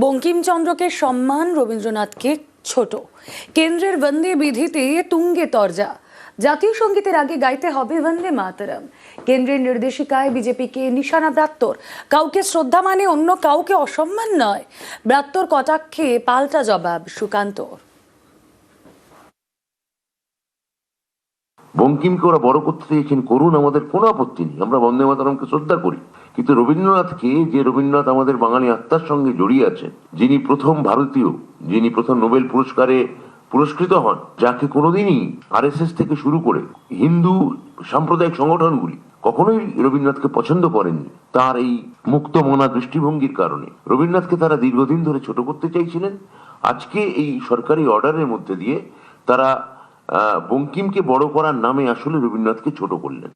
বঙ্কিমচন্দ্রকে সম্মান, রবীন্দ্রনাথকে ছোট। কেন্দ্রের বন্দে বিধিতে তুঙ্গে তরজা। জাতীয় সঙ্গীতের আগে গাইতে হবে বন্দে মাতরম। কেন্দ্রের নির্দেশিকায় বিজেপিকে নিশানা ব্রাত্যর। কাউকে শ্রদ্ধা মানে অন্য কাউকে অসম্মান নয়। ব্রাত্যর কটাক্ষে পাল্টা জবাব সুকান্তর। বঙ্কিমকে ওরা বড় করতে চেয়েছেন, করুন, আমাদের কোনো আপত্তি নেই, আমরা বন্দে মাতরমকে শ্রদ্ধা করি। কিন্তু রবীন্দ্রনাথকে, যে রবীন্দ্রনাথ আমাদের বাঙালি আত্মার সঙ্গে জড়িয়ে আছেন, যিনি প্রথম ভারতীয়, যিনি প্রথম নোবেল পুরস্কারে পুরস্কৃত হন, যাকে কোনোদিনই আরএসএস থেকে শুরু করে হিন্দু সাম্প্রদায়িক সংগঠনগুলি কখনোই রবীন্দ্রনাথকে পছন্দ করেননি, তার এই মুক্ত মনা দৃষ্টিভঙ্গির কারণে রবীন্দ্রনাথকে তারা দীর্ঘদিন ধরে ছোট করতে চাইছিলেন। আজকে এই সরকারি অর্ডারের মধ্যে দিয়ে তারা বঙ্কিমকে বড় করার নামে আসলে রবীন্দ্রনাথকে ছোট করলেন।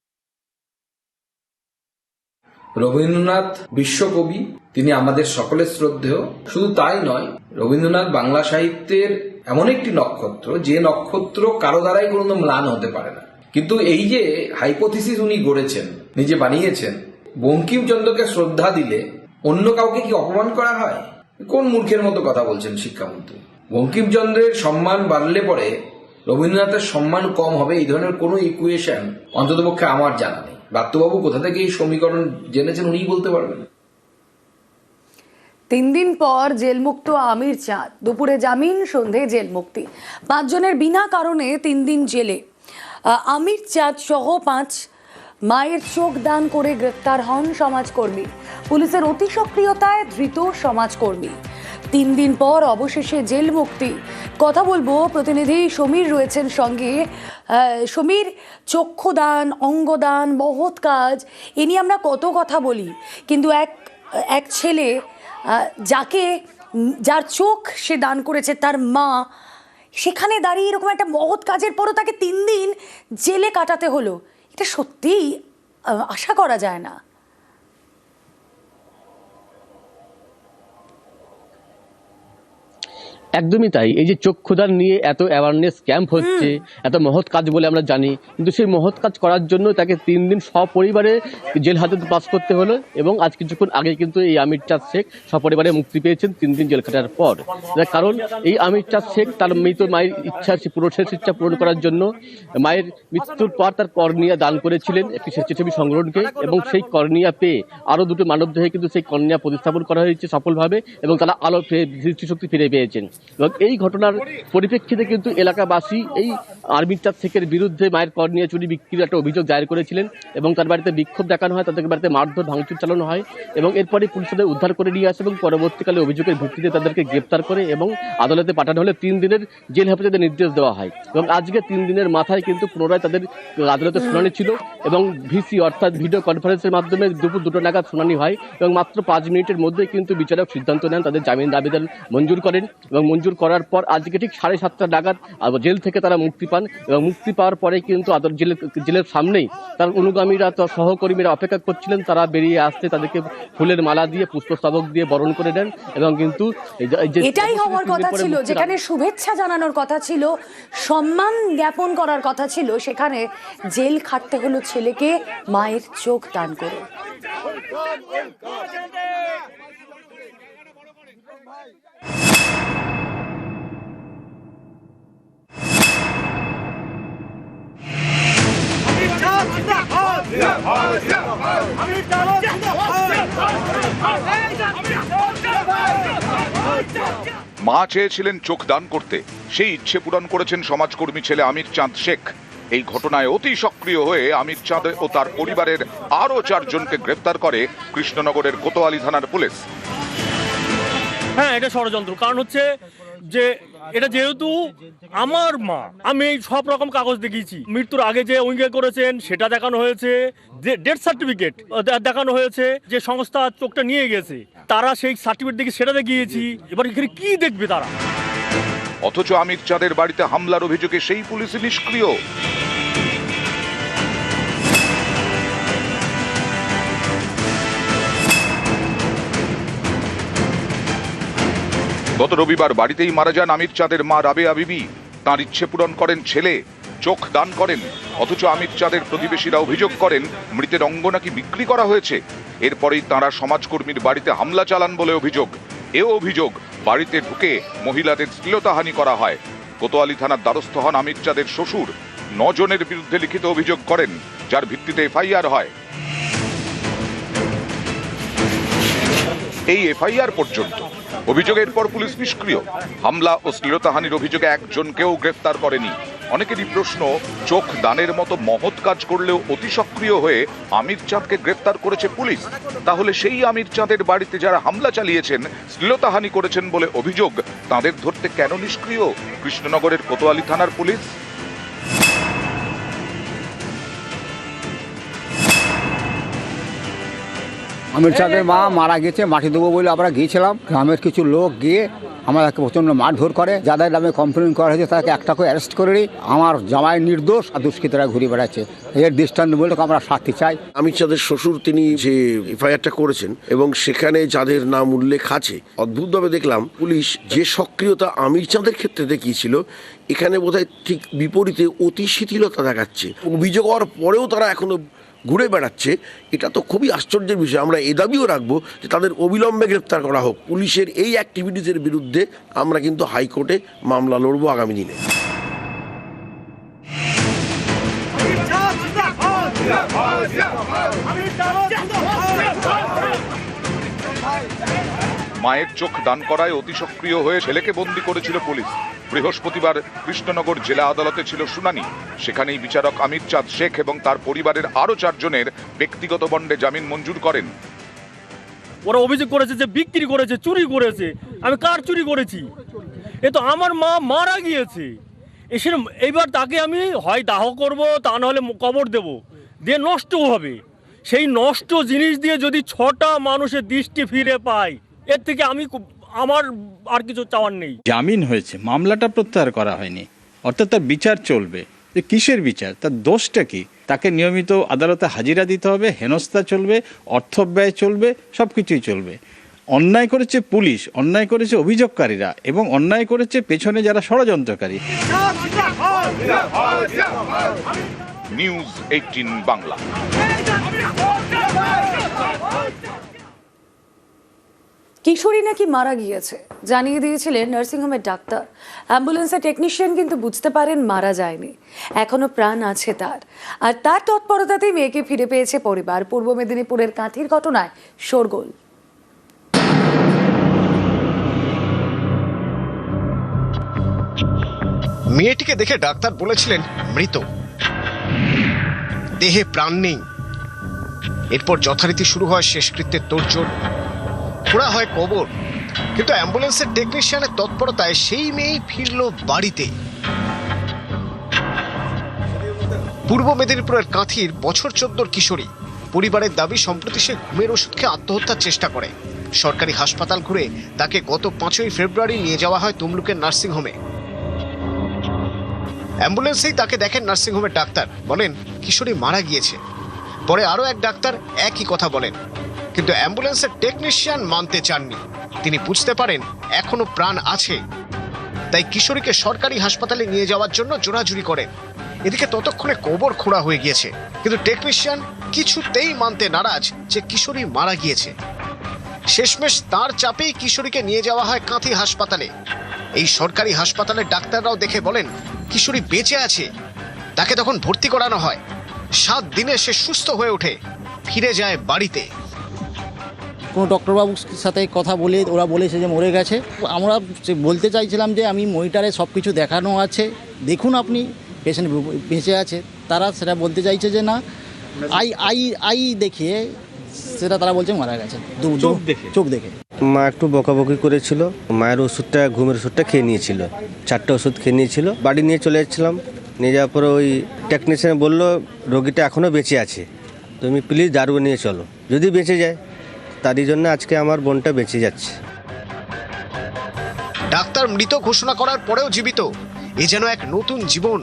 রবীন্দ্রনাথ বিশ্বকবি, তিনি আমাদের সকলের শ্রদ্ধেয়। শুধু তাই নয়, রবীন্দ্রনাথ বাংলা সাহিত্যের এমন একটি নক্ষত্র, যে নক্ষত্র কারো দ্বারাই কোনো ম্লান হতে পারে না। কিন্তু এই যে হাইপোথিসিস উনি গড়েছেন, নিজে বানিয়েছেন, বঙ্কিমচন্দ্রকে শ্রদ্ধা দিলে অন্য কাউকে কি অপমান করা হয়? কোন মূর্খের মতো কথা বলছেন শিক্ষামন্ত্রী? বঙ্কিমচন্দ্রের সম্মান বাড়লে পরে রবীন্দ্রনাথের সম্মান কম হবে, এই ধরনের কোনো ইকুয়েশন অন্ততপক্ষে আমার জানা নেই। ব্রাত্যবাবু কোথা থেকে এই সমীকরণ জেনেছেন উনিই বলতে পারবেন। 3 দিন পর জেলমুক্ত আমির চাঁদ। দুপুরে জামিন, সন্ধে জেল মুক্তি। 5 জনের বিনা কারণে 3 দিন জেলে। আমির চাঁদ সহ 5 মায়ের চোখ দান করে গ্রেফতার হন সমাজকর্মী। পুলিশের অতি সক্রিয়তায় ধৃত সমাজকর্মী। 3 দিন পর অবশেষে জেল মুক্তি। কথা বলবো, প্রতিনিধি সমীর রয়েছেন সঙ্গে। সমীর, চক্ষুদান, অঙ্গদান, মহৎ কাজ, এ নিয়ে আমরা কত কথা বলি, কিন্তু এক ছেলে যার চোখ সে দান করেছে, তার মা, সেখানে দাঁড়িয়ে এরকম একটা মহৎ কাজের পরও তাকে 3 দিন জেলে কাটাতে হলো। এটা সত্যিই আশা করা যায় না। একদমই তাই। এই যে চক্ষুদান নিয়ে এত অ্যাওয়ারনেস ক্যাম্প হচ্ছে, এত মহৎ কাজ বলে আমরা জানি, কিন্তু সেই মহৎ কাজ করার জন্য তাকে 3 দিন সপরিবারে জেল হাজতে পাস করতে হলো। এবং আজ কিছুক্ষণ আগে কিন্তু এই আমির চাঁদ শেখ সপরিবারে মুক্তি পেয়েছেন 3 দিন জেল খাটার পর। কারণ এই আমির চাঁদ শেখ তার মৃত মায়ের শেষ ইচ্ছা পূরণ করার জন্য মায়ের মৃত্যুর পর তার কর্নিয়া দান করেছিলেন একটি স্বেচ্ছাসেবী সংগঠনকে, এবং সেই কর্নিয়া পেয়ে আরও 2টো মানবদেহে কিন্তু সেই কর্নিয়া প্রতিস্থাপন করা হয়েছে সফলভাবে, এবং তারা আলো দৃষ্টিশক্তি ফিরে পেয়েছেন। এবং এই ঘটনার পরিপ্রেক্ষিতে কিন্তু এলাকাবাসী এই আমির চাঁদ শেখের বিরুদ্ধে মায়ের কর্নিয়া চুরি বিক্রির একটা অভিযোগ দায়ের করেছিলেন, এবং তার বাড়িতে বিক্ষোভ দেখানো হয়, তাদের বাড়িতে মারধর ভাঙচুর চালানো হয়, এবং এরপরে পুলিশ তাদের উদ্ধার করে নিয়ে আসে এবং পরবর্তীকালে অভিযোগের ভিত্তিতে তাদেরকে গ্রেপ্তার করে এবং আদালতে পাঠানো হলে 3 দিনের জেল হেফাজতের নির্দেশ দেওয়া হয়। এবং আজকে 3 দিনের মাথায় কিন্তু পুনরায় তাদের আদালতে শুনানি ছিল, এবং ভিসি অর্থাৎ ভিডিও কনফারেন্সের মাধ্যমে দুপুর 2টো নাগাদ শুনানি হয়, এবং মাত্র 5 মিনিটের মধ্যে কিন্তু বিচারক সিদ্ধান্ত নেন, তাদের জামিন দাবিদার মঞ্জুর করেন, এবং মঞ্জুর করার পর আজকে ঠিক 7:30 নাগাদ জেল থেকে তারা মুক্তি পান। এবং মুক্তি পাওয়ার পরে কিন্তু জেলের সামনেই তার অনুগামীরা, সহকর্মীরা অপেক্ষা করছিলেন। তারা বেরিয়ে আসতে তাদেরকে ফুলের মালা দিয়ে, পুষ্পস্তবক দিয়ে বরণ করে দেন, এবং কিন্তু এটাই হওয়ার কথা ছিল, যেখানে শুভেচ্ছা জানানোর কথা ছিল, সম্মান জ্ঞাপন করার কথা ছিল, সেখানে জেল খাটতে হলো ছেলেকে মায়ের চোখ দান করে। মা চেয়েছিলেন চোখ দান করতে, সেই ইচ্ছে পূরণ করেছেন সমাজকর্মী ছেলে আমির চাঁদ শেখ। এই ঘটনায় অতি সক্রিয় হয়ে আমির চাঁদ ও তার পরিবারের আরো 4 জনকে গ্রেফতার করে কৃষ্ণনগরের কোতোয়ালি থানার পুলিশ। হ্যাঁ, এটা ষড়যন্ত্র। কারণ হচ্ছে যে এটা যেহেতু আমার মা, আমি সব রকম কাগজ দেখিয়েছি, মৃত্যুর আগে যে উইঙ্গে করেছেন সেটা দেখানো হয়েছে, যে ডেথ সার্টিফিকেট দেখানো হয়েছে, যে সংস্থা চোখটা নিয়ে গেছে তারা সেই সার্টিফিকেট দেখে সেটা দেখিয়েছি। এবার এখানে কি দেখবে তারা? অথচ আমির চাঁদের বাড়িতে হামলার অভিযোগে সেই পুলিশ নিষ্ক্রিয়। গত রবিবার বাড়িতেই মারা যান আমির চাঁদের মা রাবেয়া বিবি। তাঁর ইচ্ছে পূরণ করেন ছেলে, চোখ দান করেন। অথচ আমির চাঁদের প্রতিবেশীরা অভিযোগ করেন মৃতের অঙ্গ নাকি বিক্রি করা হয়েছে। এরপরেই তাঁরা সমাজকর্মীর বাড়িতে হামলা চালান বলে অভিযোগ। এও অভিযোগ, বাড়িতে ঢুকে মহিলাদের শ্লীলতাহানি করা হয়। কোতোয়ালি থানার দ্বারস্থ হন আমির চাঁদের শ্বশুর। 9 জনের বিরুদ্ধে লিখিত অভিযোগ করেন, যার ভিত্তিতে এফআইআর হয়। এই এফআইআর পর্যন্ত অভিযোগের পর পুলিশ নিষ্ক্রিয়। হামলা ও শ্লীলতাহানির অভিযোগে একজনকেও গ্রেফতার করেনি। অনেকেরই প্রশ্ন, চোখ দানের মতো মহৎ কাজ করলেও অতি সক্রিয় হয়ে আমির চাঁদকে গ্রেফতার করেছে পুলিশ। তাহলে সেই আমির চাঁদের বাড়িতে যারা হামলা চালিয়েছেন, শ্লীলতাহানি করেছেন বলে অভিযোগ, তাদের ধরতে কেন নিষ্ক্রিয় কৃষ্ণনগরের কোতোয়ালি থানার পুলিশ? আমির চাঁদের মা মারা গেছে, মাটি দেবো বলে আমরা গিয়েছিলাম। গ্রামের কিছু লোক গিয়ে আমাদেরকে প্রচণ্ড মারধর করে। যাদের নামে কমপ্লেন করা হয়েছে তাকে একটা করে অ্যারেস্ট করে নিই। আমার জামাই নির্দোষ, আর দুষ্কৃতীরা ঘুরে বেড়াচ্ছে। এর দৃষ্টান্তমূলক আমরা শাস্তি চাই। আমির চাঁদের শ্বশুর তিনি যে এফআইআরটা করেছেন এবং সেখানে যাদের নাম উল্লেখ আছে, অদ্ভুতভাবে দেখলাম পুলিশ যে সক্রিয়তা আমির চাঁদের ক্ষেত্রে দেখিয়েছিল, এখানে বোধহয় ঠিক বিপরীতে অতি শিথিলতা দেখাচ্ছে। অভিযোগ হওয়ার পরেও তারা এখনো ঘুরে বেড়াচ্ছে। এটা তো খুবই আশ্চর্যের বিষয়। আমরা এ দাবিও রাখবো যে তাদের অবিলম্বে গ্রেপ্তার করা হোক। পুলিশের এই অ্যাক্টিভিটিসের বিরুদ্ধে আমরা কিন্তু হাইকোর্টে মামলা লড়বো আগামী দিনে। মায়ের চোখ দান করায় অতি সক্রিয় হয়ে ছেলেকে বন্দী করেছিল পুলিশ। বৃহস্পতিবার কৃষ্ণনগর জেলা আদালতে ছিল শুনানি। সেখানেই বিচারক আমির চাঁদ শেখ এবং তার পরিবারের আরো 4 জনের ব্যক্তিগত বন্ডে জামিন মঞ্জুর করেন। ওরা অভিযোগ করেছে যে বিক্রি করেছে, চুরি করেছে। আমি কার চুরি করেছি? এ তো আমার মা মারা গিয়েছে। এসে এইবার তাকে আমি হয় দাহ করব, তা নাহলে কবর দেব, দিয়ে নষ্টও হবে। সেই নষ্ট জিনিস দিয়ে যদি 6টা মানুষের দৃষ্টি ফিরে পায়, এর থেকে আমার আর কিছু চাওয়ার নেই। জামিন হয়েছে, মামলাটা প্রত্যাহার করা হয়নি, অর্থাৎ তার বিচার চলবে। যে কিসের বিচার, তার দোষটা কি? তাকে নিয়মিত আদালতে হাজিরা দিতে হবে, হেনস্থা চলবে, অর্থ ব্যয় চলবে, সব কিছুই চলবে। অন্যায় করেছে পুলিশ, অন্যায় করেছে অভিযোগকারীরা, এবং অন্যায় করেছে পেছনে যারা ষড়যন্ত্রকারী। নিউজ 18 বাংলা। কিশোরী নাকি মারা গিয়েছে জানিয়ে দিয়েছিলেন নার্সিংহোমের ডাক্তার। অ্যাম্বুলেন্সের টেকনিশিয়ান কিন্তু বুঝতে পারেন মারা যায়নি, এখনো প্রাণ আছে তার। আর তার তৎপরতাতেই মেয়েকে ফিরে পেয়েছে পরিবার। পূর্ব মেদিনীপুরের কাঁথির ঘটনায় শোরগোল। মেয়েটিকে দেখে ডাক্তার বলেছিলেন মৃত, দেহে প্রাণ নেই। এরপর যথারীতি শুরু হয় শেষকৃত্যের তোড়জোড়, খোঁড়া হয় কবর। কিন্তু অ্যাম্বুলেন্সের টেকনিশিয়ানের তৎপরতায় সেই মেয়েই ফিরল বাড়িতে। পূর্ব মেদিনীপুরের কাঁথির বছর 14 কিশোরী। পরিবারের দাবি সম্প্রতি সে ঘুমের ওষুধ খেয়ে আত্মহত্যার চেষ্টা করে। সরকারি হাসপাতাল ঘুরে তাকে গত 5ই ফেব্রুয়ারি নিয়ে যাওয়া হয় তমলুকের নার্সিংহোমে। অ্যাম্বুলেন্সেই তাকে দেখেন নার্সিংহোমের ডাক্তার, বলেন কিশোরী মারা গিয়েছে। পরে আরও এক ডাক্তার একই কথা বলেন, কিন্তু অ্যাম্বুলেন্সের টেকনিশিয়ান মানতে চাননি। তিনি বুঝতে পারেন এখনো প্রাণ আছে, তাই কিশোরীকে সরকারি হাসপাতালে নিয়ে যাওয়ার জন্য জোরাজুরি করেন। এদিকে ততক্ষণে কবর খোঁড়া হয়ে গিয়েছে, কিন্তু টেকনিশিয়ান কিছুতেই মানতে নারাজ যে কিশোরী মারা গিয়েছে। শেষমেশ তার চাপেই কিশোরীকে নিয়ে যাওয়া হয় কাঁথি হাসপাতালে। এই সরকারি হাসপাতালের ডাক্তাররাও দেখে বলেন কিশোরী বেঁচে আছে। তাকে তখন ভর্তি করানো হয়। 7 দিনে সে সুস্থ হয়ে ওঠে, ফিরে যায় বাড়িতে। কোনো ডক্টরবাবুর সাথে কথা বলে ওরা বলেছে যে মরে গেছে। আমরা বলতে চাইছিলাম যে আমি মনিটরে সব কিছু দেখানো আছে, দেখুন আপনি পেশেন্ট বেঁচে আছে। তারা সেটা বলতে চাইছে যে না, আই দেখিয়ে সেটা তারা বলছে মারা গেছে চোখ দেখে। মা একটু বকাবকি করেছিল। মায়ের ওষুধটা, ঘুমের ওষুধটা খেয়ে নিয়েছিল, 4টে ওষুধ খেয়ে নিয়েছিল। বাড়ি নিয়ে চলে যাচ্ছিলাম, নিয়ে যাওয়ার পরে ওই টেকনিশিয়ান বললো রোগীটা এখনও বেঁচে আছে, তুমি প্লিজ দারুণ নিয়ে চলো, যদি বেঁচে যায়। তারই জন্য আজকে আমার বোনটা বেঁচে যাচ্ছে। ডাক্তার মৃত ঘোষণা করার পরেও জীবিত, এ যেন এক নতুন জীবন।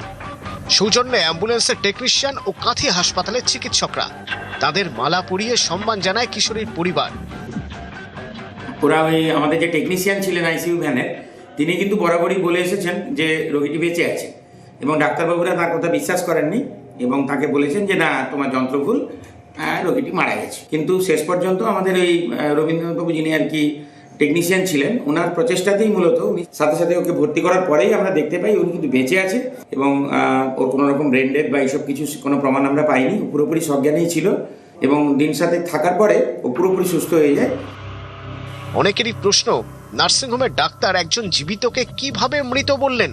সৌজন্যে অ্যাম্বুলেন্সের টেকনিশিয়ান ও কাঁথি হাসপাতালের চিকিৎসকরা তাদের মালা পরিয়ে সম্মান জানায় কিশোরীর পরিবার। ওরা আমাদের যে টেকনিশিয়ান ছিলেন আইসিইউ ভ্যানের, তিনি কিন্তু বরাবরই বলে এসেছেন যে রোগীটি বেঁচে আছে, এবং ডাক্তারবাবুরা তার কথা বিশ্বাস করেননি এবং তাকে বলেছেন যে না, তোমার যন্ত্র ভুল, রোগীটি মারা গেছে। কিন্তু শেষ পর্যন্ত আমাদের ওই রবীন্দ্রনাথবাবু, যিনি আর কি টেকনিশিয়ান ছিলেন, ওনার প্রচেষ্টাতেই মূলত উনি সাথে সাথে ওকে ভর্তি করার পরেই আমরা দেখতে পাই উনি কিন্তু বেঁচে আছে এবং ওর কোনো রকম ব্রেন ডেড বা এইসব কিছু কোনো প্রমাণ আমরা পাইনি। পুরোপুরি সজ্ঞানেই ছিল এবং দিন সাথে থাকার পরে ও পুরোপুরি সুস্থ হয়ে যায়। অনেকেরই প্রশ্ন, নার্সিংহোমের ডাক্তার একজন জীবিতকে কিভাবে মৃত বললেন?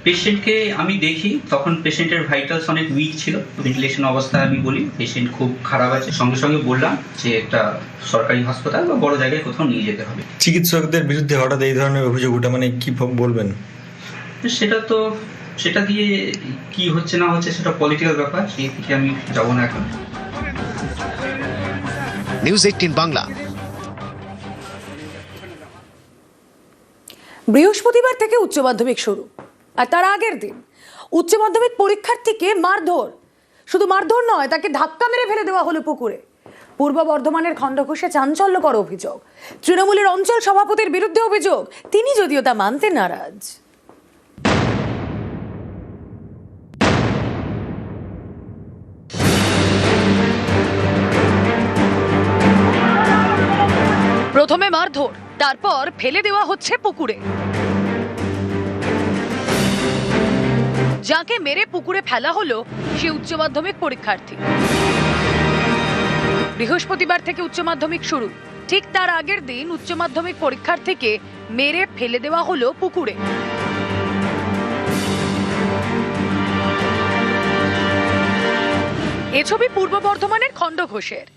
পেশেন্টকে আমি দেখি তখন পেশেন্টের ভাইটালস অনেক উইক ছিল, ভেন্টিলেশন অবস্থায় আমি বলি পেশেন্ট খুব খারাপ আছে, সঙ্গে সঙ্গে বললাম যে একটা সরকারি হাসপাতাল বা বড় জায়গায় কোথাও নিয়ে যেতে হবে। চিকিৎসকদের বিরুদ্ধে হঠাৎ এই ধরনের অভিযোগ ওঠা মানে কি বলবেন? সেটা দিয়ে কি হচ্ছে না হচ্ছে সেটা পলিটিক্যাল ব্যাপার, সেই দিকে আমি যাব না এখন। নিউজ 18 বাংলা। বৃহস্পতিবার থেকে উচ্চ মাধ্যমিক শুরু, আর তার আগের দিন উচ্চ মাধ্যমিক পরীক্ষার্থীকে মারধর, শুধু মারধর নয়, তাকে ধাক্কা মেরে ফেলে দেওয়া হলো পুকুরে। পূর্ব বর্ধমানের খণ্ডঘোষে চাঞ্চল্যকর অভিযোগ, তৃণমূলের অঞ্চল সভাপতির বিরুদ্ধে অভিযোগ, তিনি যদিও তা মানতে নারাজ। প্রথমে মারধর, তারপর ফেলে দেওয়া হচ্ছে পুকুরে। যাকে মেরে পুকুরে ফেলা হলো সে উচ্চ মাধ্যমিক পরীক্ষার্থী। বৃহস্পতিবার থেকে উচ্চ মাধ্যমিক শুরু, ঠিক তার আগের দিন উচ্চ মাধ্যমিক পরীক্ষার্থীকে মেরে ফেলে দেওয়া হলো পুকুরে। এ ছবি পূর্ব বর্ধমানের খণ্ডঘোষের।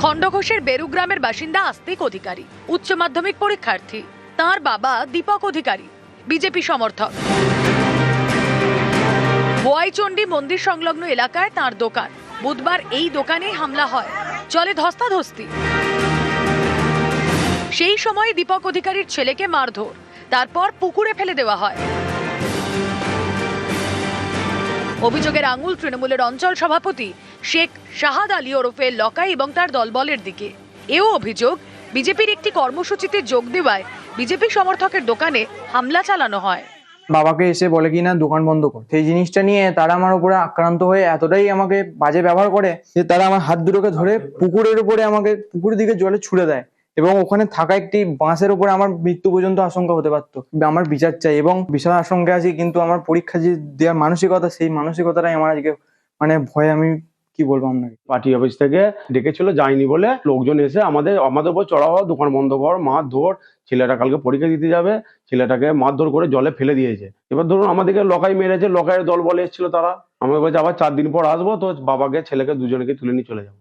খণ্ডঘোষের বেরুগ্রামের বাসিন্দা আস্তিক অধিকারী, উচ্চ মাধ্যমিক পরীক্ষার্থী। তার বাবা দীপক অধিকারী, বিজেপি সমর্থক। বোয়াইচন্ডী মন্দির সংলগ্ন এলাকায় তার দোকান। বুধবার এই দোকানেই হামলা হয়, চলে ধস্তাধস্তি। সেই সময় দীপক অধিকারীর ছেলেকে মারধর, তারপর পুকুরে ফেলে দেওয়া হয়। অভিযোগের আঙুল তৃণমূলের অঞ্চল সভাপতি শেখ শাহাদ আলী ওরফে লকাই এবং তার দলবলের দিকে। এও অভিযোগ, বিজেপির একটি কর্মসূচিতে যোগ দেওয়ায় বিজেপি সমর্থকের দোকানে হামলা চালানো হয়। বাবাকে এসে বলে কিনা দোকান বন্ধ কর, সেই জিনিসটা নিয়ে তারা আমার উপরে আক্রান্ত হয়ে এতটাই আমাকে বাজে ব্যবহার করে যে তারা আমার হাত দুটোকে ধরে পুকুরের উপরে আমাকে পুকুরের দিকে জলে ছুড়ে দেয় এবং ওখানে থাকা একটি বাঁশের উপরে আমার মৃত্যু পর্যন্ত আশঙ্কা হতে পারতো। আমার বিচার চাই এবং বিশাল আশঙ্কা আছে, কিন্তু আমার পরীক্ষা যে দেওয়ার মানসিকতা, সেই মানসিকতাটাই আমার আজকে ভয়ে আমি কি বলবো আপনাকে। পার্টি অফিস থেকে ডেকেছিল, যায়নি বলে লোকজন এসে আমাদের উপর চড়া হওয়া, দোকান বন্ধ কর, মারধর। ছেলেটা কালকে পরীক্ষা দিতে যাবে, ছেলেটাকে মারধর করে জলে ফেলে দিয়েছে। এবার ধরুন আমাদেরকে লকাই মেরেছে, লকাইয়ের দল বলে এসেছিল তারা, আমাকে বলছে আবার 4 দিন পর আসবো, তো বাবাকে ছেলেকে দুজনকে তুলে নিয়ে চলে যাবো।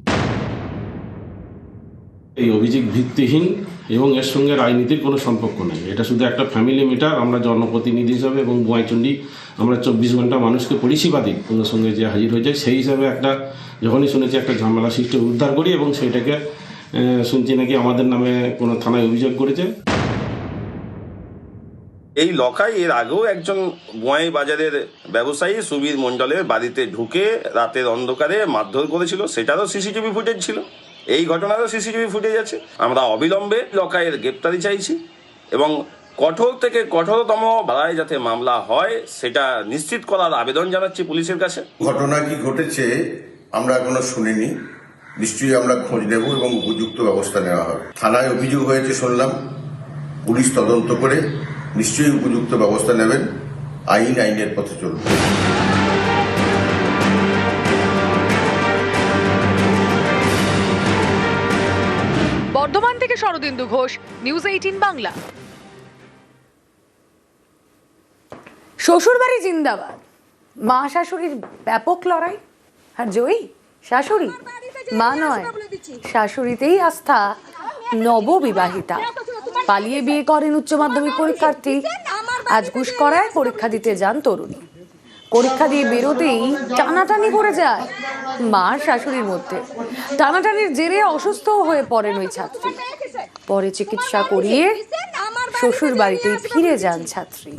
এই অভিযোগ ভিত্তিহীন এবং এর সঙ্গে রাজনীতির কোনো সম্পর্ক নেই। এটা শুধু একটা ফ্যামিলি ম্যাটার। আমরা জনপ্রতিনিধি হিসাবে এবং বোয়াইচন্ডী আমরা 24 ঘন্টা মানুষকে পরিষেবা দিই, ওদের সঙ্গে যে হাজির হয়ে যায়, সেই হিসাবে যখনই শুনেছি একটা ঝামেলা সৃষ্টি উদ্ধার করি এবং সেইটাকে শুনছি নাকি আমাদের নামে কোনো থানায় অভিযোগ করেছে। এই লকাই এর আগেও একজন বোয়াই বাজারের ব্যবসায়ী সুবীর মণ্ডলের বাড়িতে ঢুকে রাতের অন্ধকারে মারধর করেছিল, সেটারও সিসিটিভি ফুটেজ ছিল। এই ঘটনারও সিসিটিভি ফুটেজ আছে। আমরা অবিলম্বে লকাইয়ের গ্রেপ্তারি চাইছি এবং কঠোর থেকে কঠোরতম ধারায় যাতে মামলা হয় সেটা নিশ্চিত করার আবেদন জানাচ্ছি পুলিশের কাছে। ঘটনা কি ঘটেছে আমরা এখনো শুনিনি, নিশ্চয়ই আমরা খোঁজ নেব এবং উপযুক্ত ব্যবস্থা নেওয়া হবে। থানায় অভিযোগ হয়েছে শুনলাম, পুলিশ তদন্ত করে নিশ্চয়ই উপযুক্ত ব্যবস্থা নেবেন। আইনের পথে চলবে। বর্ধমান থেকে শরদিন্দু ঘোষ, নিউজ 18 বাংলা। শ্বশুরবাড়ি জিন্দাবাদ, মা শাশুড়ির ব্যাপক লড়াই, আর জয়ী শাশুড়ি। মা নয়, শাশুড়িতেই আস্থা নববিবাহিতা। পালিয়ে বিয়ে করেন উচ্চ মাধ্যমিক পরীক্ষার্থী, আজ ঘুষকরায় পরীক্ষা দিতে যান তরুণী। পরীক্ষা দিয়ে বেরোতেই টানাটানি পড়ে যায় মা শাশুড়ির মধ্যে। টানাটানির জেরে অসুস্থ হয়ে পড়েন ওই ছাত্রী। পরে চিকিৎসা করিয়ে শ্বশুর বাড়িতেই ফিরে যান ছাত্রী।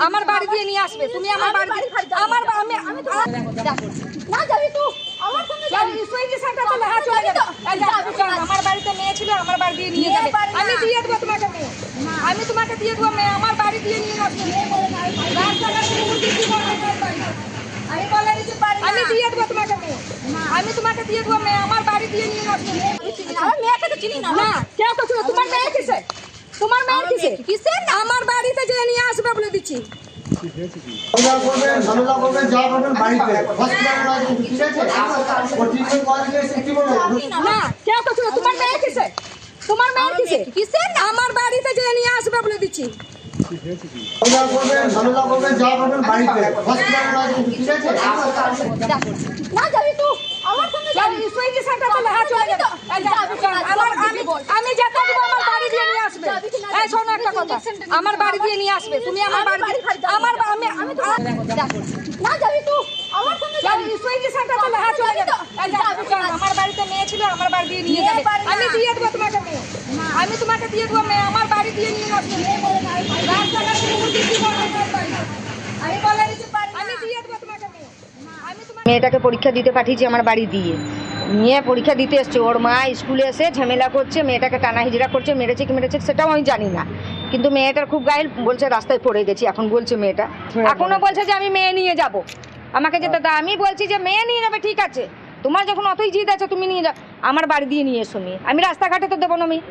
আমার বাড়ি দিয়ে নিয়ে আসবে, তুমি আমার বাড়ি আমার আমি আমার বাড়ি দিয়ে নিয়ে যাবে। আমি দিয়ে দেবো তোমাকে মেয়ে, আমি তোমাকে দিয়ে দেবো মেয়ে, আমার বাড়ি দিয়ে নিয়ে আসবে। আমি বলে দিচ্ছি আমি দিয়ে দেবো তোমাকে মেয়ে, আমি তোমাকে দিয়ে দেবো মেয়ে, আমার বাড়ি দিয়ে নিয়ে আসবে। আমার মেয়েকে তো চিনি না। না কেউ তো চিনি, তোমার মেয়ে কিসে? তোমার মেয়ে কিসে? কিসে? আমার বাড়িতে যে নিয়ে আসবে বলে দিচ্ছি। না কেউ তো চিনি, তোমার মেয়ে কিসে? তোমার মেয়ে কিসে? কিসে? আমার বাড়িতে যে নিয়ে আসবে বলে দিচ্ছি। না যাবি তো আমার সঙ্গে যাবি, সুইগি সেন্টার চলে হ্যাঁ চলে যাবে। আমি যেতে দেবো, আমার বাড়ি দিয়ে নিয়ে আসবে। এই শোনো একটা কথা, আমার বাড়ি দিয়ে নিয়ে আসবে, তুমি আমার বাড়ি আমার আমি তো না যাবি তো আমার সঙ্গে যাবি, সুইগি সেন্টার চলে হ্যাঁ চলে যাবে। আমার বাড়িতে মেয়ে ছিল, আমার বাড়ি দিয়ে নিয়ে যাবে। আমি দিয়ে দেবো তোমাকে মেয়ে, আমি তোমাকে দিয়ে দেবো মেয়ে, আমার বাড়ি দিয়ে নিয়ে আসবে। আমি বলে দিচ্ছি আমি দিয়ে দেবো তোমাকে মেয়ে। মেয়েটাকে পরীক্ষা দিতে পাঠিয়েছি আমার বাড়ি দিয়ে, নিয়ে পরীক্ষা দিতে এসছে। ওর মা স্কুলে এসে ঝামেলা করছে, মেয়েটাকে টানা হিজড়া করছে, মেরেছে কি মেরেছে সেটাও আমি জানি না, কিন্তু মেয়েটার খুব গায়ে বলছে রাস্তায় পড়ে গেছি। এখন বলছে মেয়েটা, এখনো বলছে যে আমি মেয়ে নিয়ে যাব, আমাকে যেতে দাও। আমি বলছি যে মেয়ে নিয়ে যাবে, ঠিক আছে, তোমার যখন অতই জিদ আছে তুমি নিয়ে যাও, আমার বাড়ি দিয়ে নিয়ে এসো মেয়ে, আমি রাস্তাঘাটে তো দেবো না মেয়ে।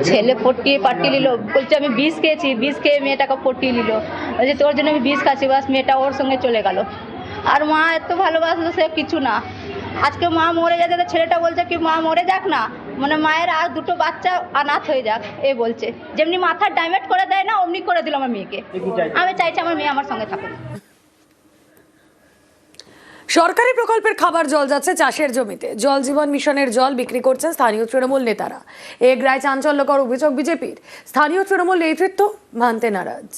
ছেলে পট্টি নিল, বলছে আমি বিষ খেয়েছি, বিষ খেয়ে মেয়েটাকে পট্টি নিল, বলছে তোর জন্য আমি বিষ খাচ্ছি, বাস মেয়েটা ওর সঙ্গে চলে গেল। আর মা এত ভালোবাসলো সে কিছু না, আজকে মা মরে যাচ্ছে, তো ছেলেটা বলছে কি মা মরে যাক না, মানে মায়ের আর দুটো বাচ্চা অনাথ হয়ে যাক, এ বলছে। যেমনি মাথা ডাইমেট করে দেয় না অমনি করে দিল আমার মেয়েকে। আমি চাইছি আমার মেয়ে আমার সঙ্গে থাকুক। সরকারি প্রকল্পের খাবার জল যাচ্ছে চাষের জমিতে, জল জীবন মিশনের জল বিক্রি করছেন স্থানীয় তৃণমূল নেতারা। এগরায় চাঞ্চল্যকর অভিযোগ বিজেপির, স্থানীয় তৃণমূল নেতৃত্ব মানতে নারাজ।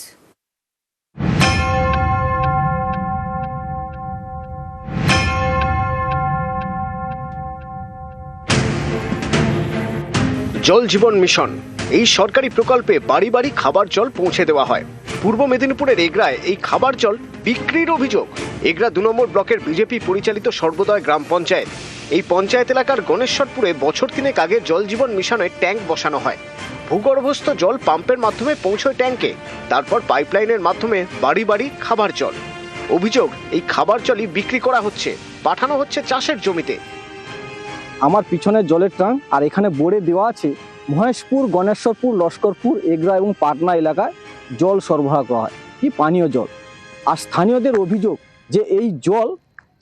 জল জীবন মিশন এই সরকারি প্রকল্পে বাড়ি বাড়ি খাবার জল পৌঁছে দেওয়া হয়। পূর্ব মেদিনীপুরের এগরায় এই খাবার জল বিক্রির অভিযোগ। এগরা 2 নম্বর ব্লকের বিজেপি পরিচালিত সর্বোদয় গ্রাম পঞ্চায়েত। এই পঞ্চায়েত এলাকার গণেশ্বরপুরে বছর 3 আগে জল জীবন মিশনের ট্যাঙ্ক বসানো হয়। ভূগর্ভস্থ জল পাম্পের মাধ্যমে পৌঁছয় ট্যাঙ্কে, তারপর পাইপলাইনের মাধ্যমে বাড়ি বাড়ি খাবার জল। অভিযোগ এই খাবার জলই বিক্রি করা হচ্ছে, পাঠানো হচ্ছে চাষের জমিতে। আমার পিছনে জলের ট্যাঙ্ক, আর এখানে বোর্ডে দেওয়া আছে মহেশপুর, গণেশ্বরপুর, লস্করপুর, এগরা এবং পাটনা এলাকায় জল সরবরাহ করা হয়, কি পানীয় জল। আর স্থানীয়দের অভিযোগ যে এই জল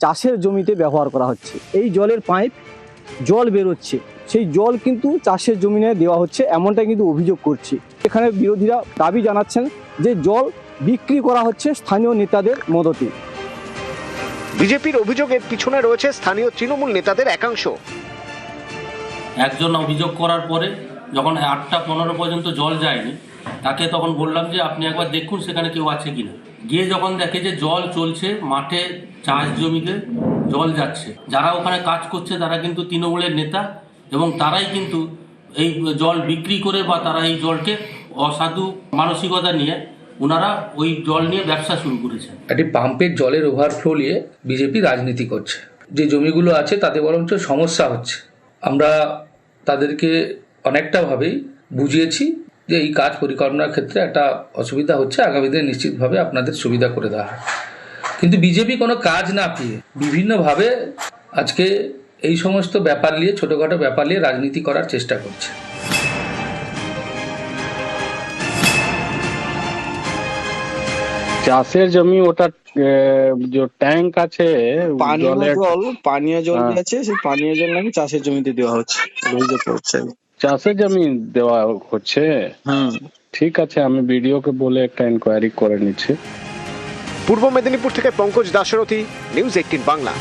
চাষের জমিতে ব্যবহার করা হচ্ছে, এই জলের পাইপ জল বেরোচ্ছে, সেই জল কিন্তু চাষের জমিনে দেওয়া হচ্ছে, এমনটাই কিন্তু অভিযোগ করছে। এখানে বিরোধীরা দাবি জানাচ্ছেন যে জল বিক্রি করা হচ্ছে স্থানীয় নেতাদের মদতে। বিজেপির অভিযোগের পিছনে রয়েছে স্থানীয় তৃণমূল নেতাদের একাংশ। একজন অভিযোগ করার পরে যখন 8টা 15 পর্যন্ত জল যায়নি, তাকে তখন বললাম যে আপনি একবার দেখুন সেখানে কেউ আছে কিনা। গিয়ে যখন দেখে যে জল চলছে, মাঠে চাষ জমিতে জল যাচ্ছে, যারা ওখানে কাজ করছে তারা কিন্তু তৃণমূলের নেতা, এবং তারাই কিন্তু এই জল বিক্রি করে বা তারা এই জলকে অসাধু মানসিকতা নিয়ে ওনারা ওই জল নিয়ে ব্যবসা শুরু করেছে। একটি পাম্পের জলের ওভারফ্লো নিয়ে বিজেপি রাজনীতি করছে। যে জমিগুলো আছে তাতে বরঞ্চ সমস্যা হচ্ছে। আমরা তাদেরকে অনেকটাভাবেই বুঝিয়েছি যে এই কাজ পরিকল্পনার ক্ষেত্রে একটা অসুবিধা হচ্ছে, আগামী দিনে নিশ্চিতভাবে আপনাদের সুবিধা করে দেওয়া হয়। কিন্তু বিজেপি কোনো কাজ না পেয়ে বিভিন্নভাবে আজকে এই সমস্ত ব্যাপার নিয়ে, ছোটোখাটো ব্যাপার নিয়ে রাজনীতি করার চেষ্টা করছে। চাষের জমি, ওটা যে ট্যাঙ্ক আছে পানীয় জল আছে, সেই পানীয় জল নাকি চাষের জমিতে দেওয়া হচ্ছে, অভিযোগ করছে। চাষের জমি দেওয়া হচ্ছে? ঠিক আছে, আমি বিডিওকে বলে একটা এনকোয়ারি করে নিচ্ছি। পূর্ব মেদিনীপুর থেকে পঙ্কজ দাশরথী, নিউজ 18 বাংলা।